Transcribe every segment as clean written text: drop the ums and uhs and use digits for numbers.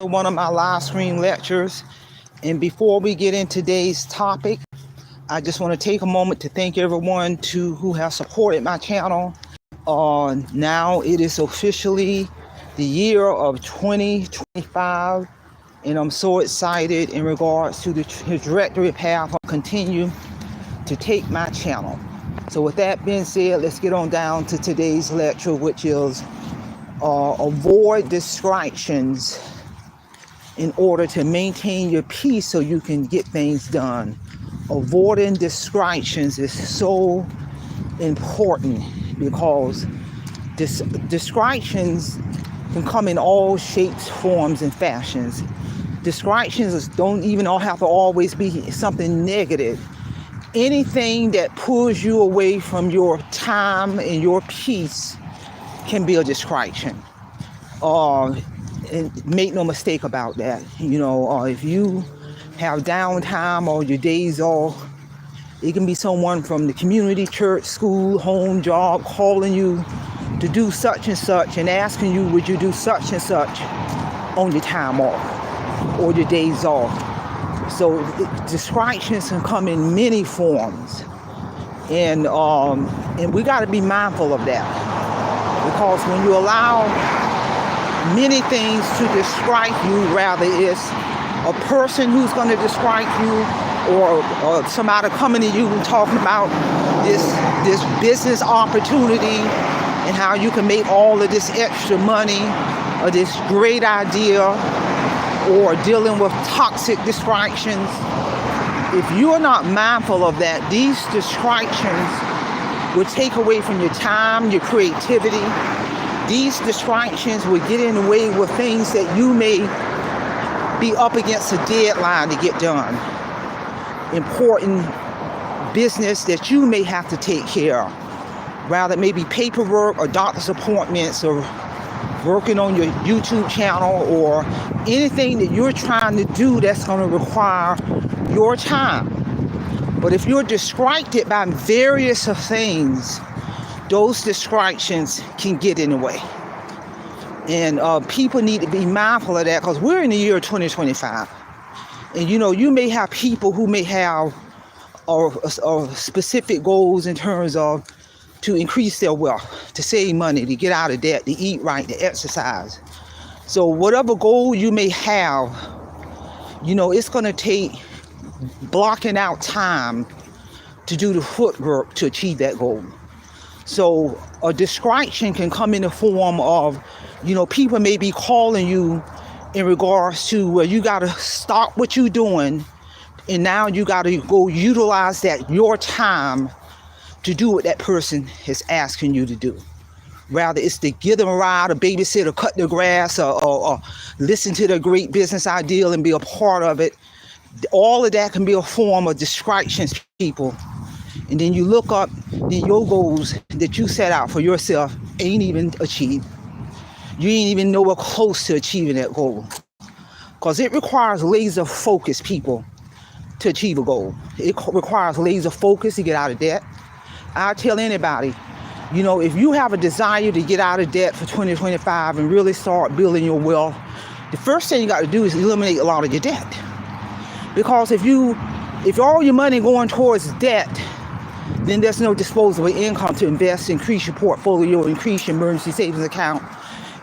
One of my live stream lectures. And before we get into today's topic, I just want to take a moment to thank everyone who has supported my channel. Now it is officially the year of 2025, and I'm so excited in regards to the trajectory path I continue to take my channel. So with that being said, let's get on down to today's lecture, which is avoid distractions in order to maintain your peace so you can get things done. Avoiding distractions is so important because distractions can come in all shapes, forms, and fashions. Distractions don't even all have to always be something negative. Anything that pulls you away from your time and your peace can be a distraction. And make no mistake about that. If you have downtime or your days off, it can be someone from the community, church, school, home, job calling you to do such and such and asking you, would you do such and such on your time off or your days off? So distractions can come in many forms, and we got to be mindful of that, because when you allow many things to distract you, rather it's a person who's going to distract you, or somebody coming to you and talking about this business opportunity and how you can make all of this extra money, or this great idea, or dealing with toxic distractions. If you're not mindful of that, these distractions will take away from your time, your creativity. These distractions will get in the way with things that you may be up against a deadline to get done. Important business that you may have to take care of. Rather, maybe paperwork or doctor's appointments or working on your YouTube channel or anything that you're trying to do that's going to require your time. But if you're distracted by various things, those distractions can get in the way. And people need to be mindful of that, because we're in the year 2025. And you may have people who may have specific goals in terms of to increase their wealth, to save money, to get out of debt, to eat right, to exercise. So whatever goal you may have, it's going to take blocking out time to do the footwork to achieve that goal. So a distraction can come in the form of, people may be calling you in regards to where you got to stop what you're doing, and now you got to go utilize your time to do what that person is asking you to do. Rather, it's to give them a ride, or babysit, or cut their grass, or listen to their great business idea and be a part of it. All of that can be a form of distractions, people. And then you look up, then your goals that you set out for yourself ain't even achieved. You ain't even nowhere close to achieving that goal. Because it requires laser focus, people, to achieve a goal. It requires laser focus to get out of debt. I tell anybody, if you have a desire to get out of debt for 2025 and really start building your wealth, the first thing you got to do is eliminate a lot of your debt. Because if all your money going towards debt, then there's no disposable income to invest, increase your portfolio, increase your emergency savings account.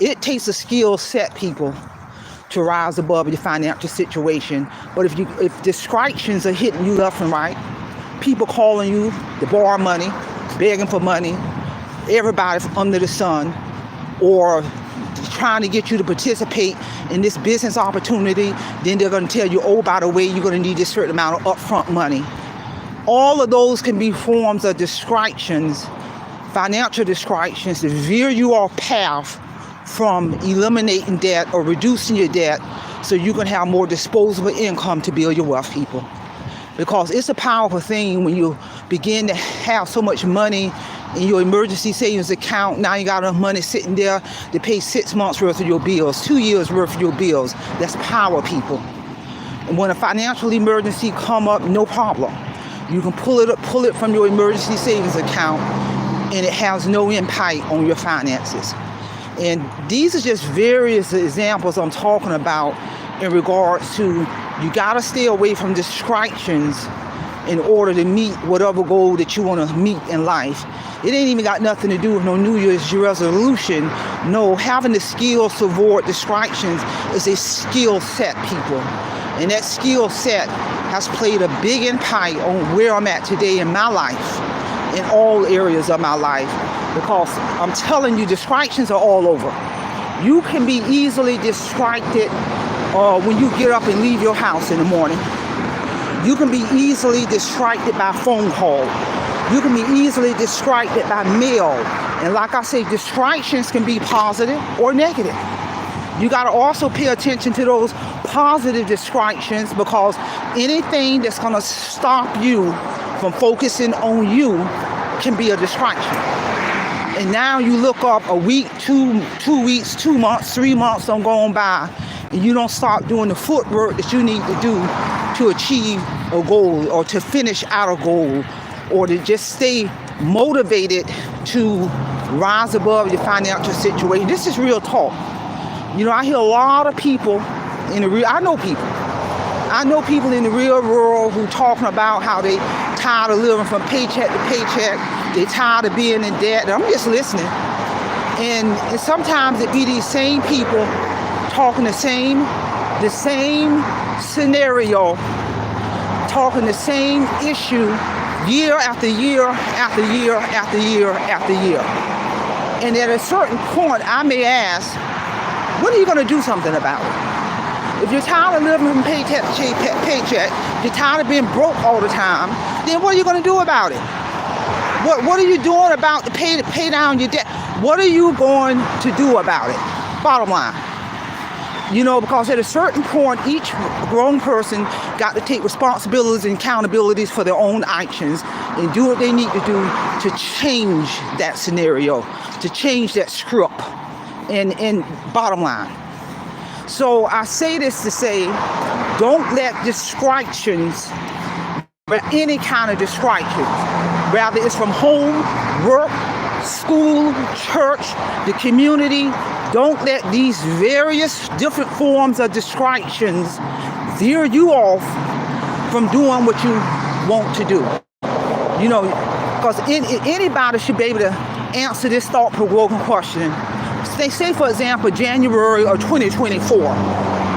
It takes a skill set, people, to rise above your financial situation. But if distractions are hitting you left and right, people calling you to borrow money, begging for money, everybody under the sun, or trying to get you to participate in this business opportunity, then they're going to tell you, oh, by the way, you're going to need this certain amount of upfront money. All of those can be forms of distractions, financial distractions, to veer you off path from eliminating debt or reducing your debt so you can have more disposable income to build your wealth, people. Because it's a powerful thing when you begin to have so much money in your emergency savings account. Now you got enough money sitting there to pay 6 months worth of your bills, 2 years worth of your bills. That's power, people. And when a financial emergency come up, no problem. You can pull it from your emergency savings account, and it has no impact on your finances. And these are just various examples I'm talking about in regards to you got to stay away from distractions in order to meet whatever goal that you want to meet in life. It ain't even got nothing to do with no New Year's resolution. No, having the skills to avoid distractions is a skill set, people. And that skill set has played a big impact on where I'm at today in my life, in all areas of my life. Because I'm telling you, distractions are all over. You can be easily distracted when you get up and leave your house in the morning. You can be easily distracted by phone call. You can be easily distracted by mail. And like I say, distractions can be positive or negative. You got to also pay attention to those positive distractions, because anything that's going to stop you from focusing on you can be a distraction. And now you look up a week, 2 weeks, 2 months, 3 months are going by, and you don't start doing the footwork that you need to do to achieve a goal or to finish out a goal, or to just stay motivated to rise above your financial situation. This is real talk. You know, I hear a lot of people in the real, I know people in the real world who talking about how they tired of living from paycheck to paycheck. They tired of being in debt. I'm just listening. And sometimes it be these same people talking the same scenario, talking the same issue year after year after year after year after year. And at a certain point, I may ask, when are you going to do something about it? If you're tired of living from paycheck to paycheck, if you're tired of being broke all the time, then what are you going to do about it? What are you doing about to pay down your debt? What are you going to do about it? Bottom line. You know, because at a certain point, each grown person got to take responsibilities and accountabilities for their own actions and do what they need to do to change that scenario, to change that script, and bottom line. So I say this to say, don't let distractions, any kind of distractions, whether it's from home, work, school, church, the community, don't let these various different forms of distractions veer you off from doing what you want to do. You know, because anybody should be able to answer this thought-provoking question. They say, for example, January of 2024,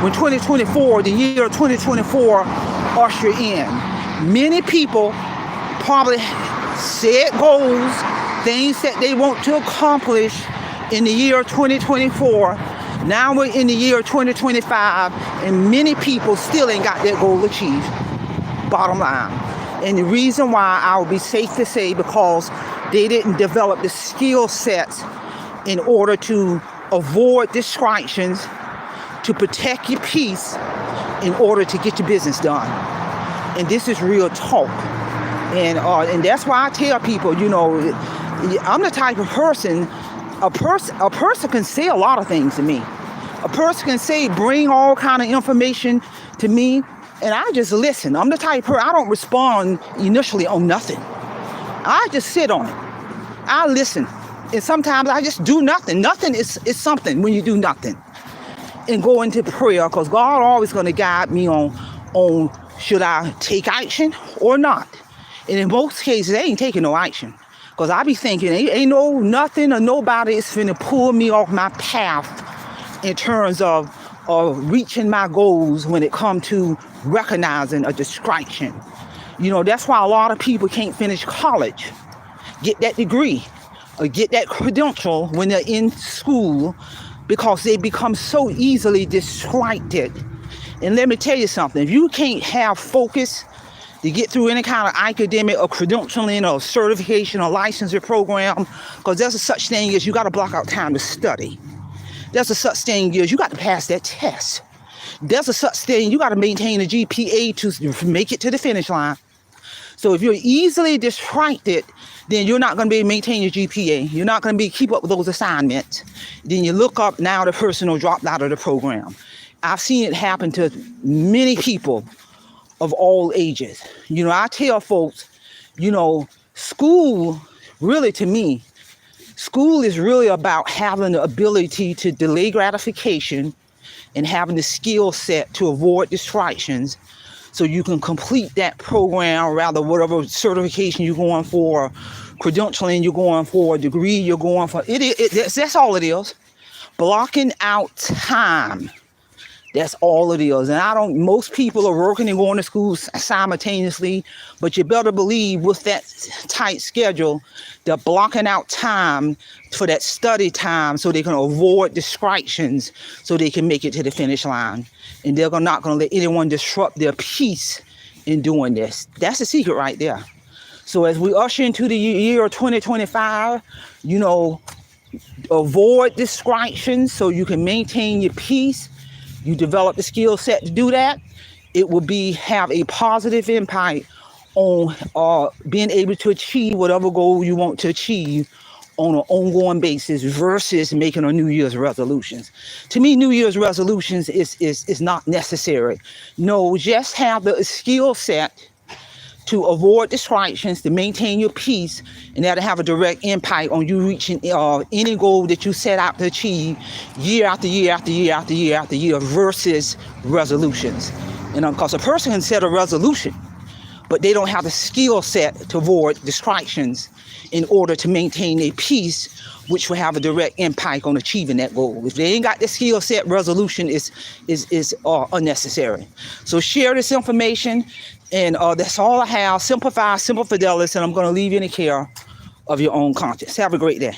when 2024, the year of 2024 usher in, many people probably set goals, things that they want to accomplish in the year 2024. Now we're in the year 2025, and many people still ain't got that goal achieved. Bottom line. And the reason why, I would be safe to say, because they didn't develop the skill sets in order to avoid distractions, to protect your peace, in order to get your business done. And this is real talk. And that's why I tell people, you know, I'm the type of person, a person can say a lot of things to me. A person can say, bring all kind of information to me, and I just listen. I'm the type of person, I don't respond initially on nothing. I just sit on it. I listen. And sometimes I just do nothing. Nothing is something when you do nothing. And go into prayer, because God always going to guide me on should I take action or not. And in most cases, they ain't taking no action. Because I be thinking, ain't no nothing or nobody is finna pull me off my path in terms of reaching my goals when it comes to recognizing a distraction. You know, that's why a lot of people can't finish college, get that degree, or get that credential when they're in school, because they become so easily distracted. And let me tell you something, if you can't have focus to get through any kind of academic or credentialing or certification or licensure program, because there's a such thing as you got to block out time to study. There's a such thing as you got to pass that test. There's a such thing, you got to maintain a GPA to make it to the finish line. So if you're easily distracted, then you're not going to be able to maintain your GPA. You're not going to be keep up with those assignments. Then you look up, now the person will drop out of the program. I've seen it happen to many people of all ages. You know, I tell folks, you know, school really to me School is really about having the ability to delay gratification and having the skill set to avoid distractions so you can complete that program, rather whatever certification you're going for, credentialing you're going for, degree you're going for. That's all it is. Blocking out time. That's all it is. And most people are working and going to school simultaneously, but you better believe with that tight schedule, they're blocking out time for that study time so they can avoid distractions so they can make it to the finish line. And they're not going to let anyone disrupt their peace in doing this. That's the secret right there. So as we usher into the year of 2025, avoid distractions so you can maintain your peace. You develop the skill set to do that. It will have a positive impact on being able to achieve whatever goal you want to achieve on an ongoing basis versus making a New Year's resolutions. To me, New Year's resolutions is not necessary. No, just have the skill set to avoid distractions, to maintain your peace, and that'll have a direct impact on you reaching any goal that you set out to achieve year after year after year after year after year versus resolutions. And because a person can set a resolution, but they don't have the skill set to avoid distractions in order to maintain a peace, which will have a direct impact on achieving that goal. If they ain't got the skill set, resolution is unnecessary. So share this information, and that's all I have. Simplify, Simple Fidelis, and I'm going to leave you in the care of your own conscience. Have a great day.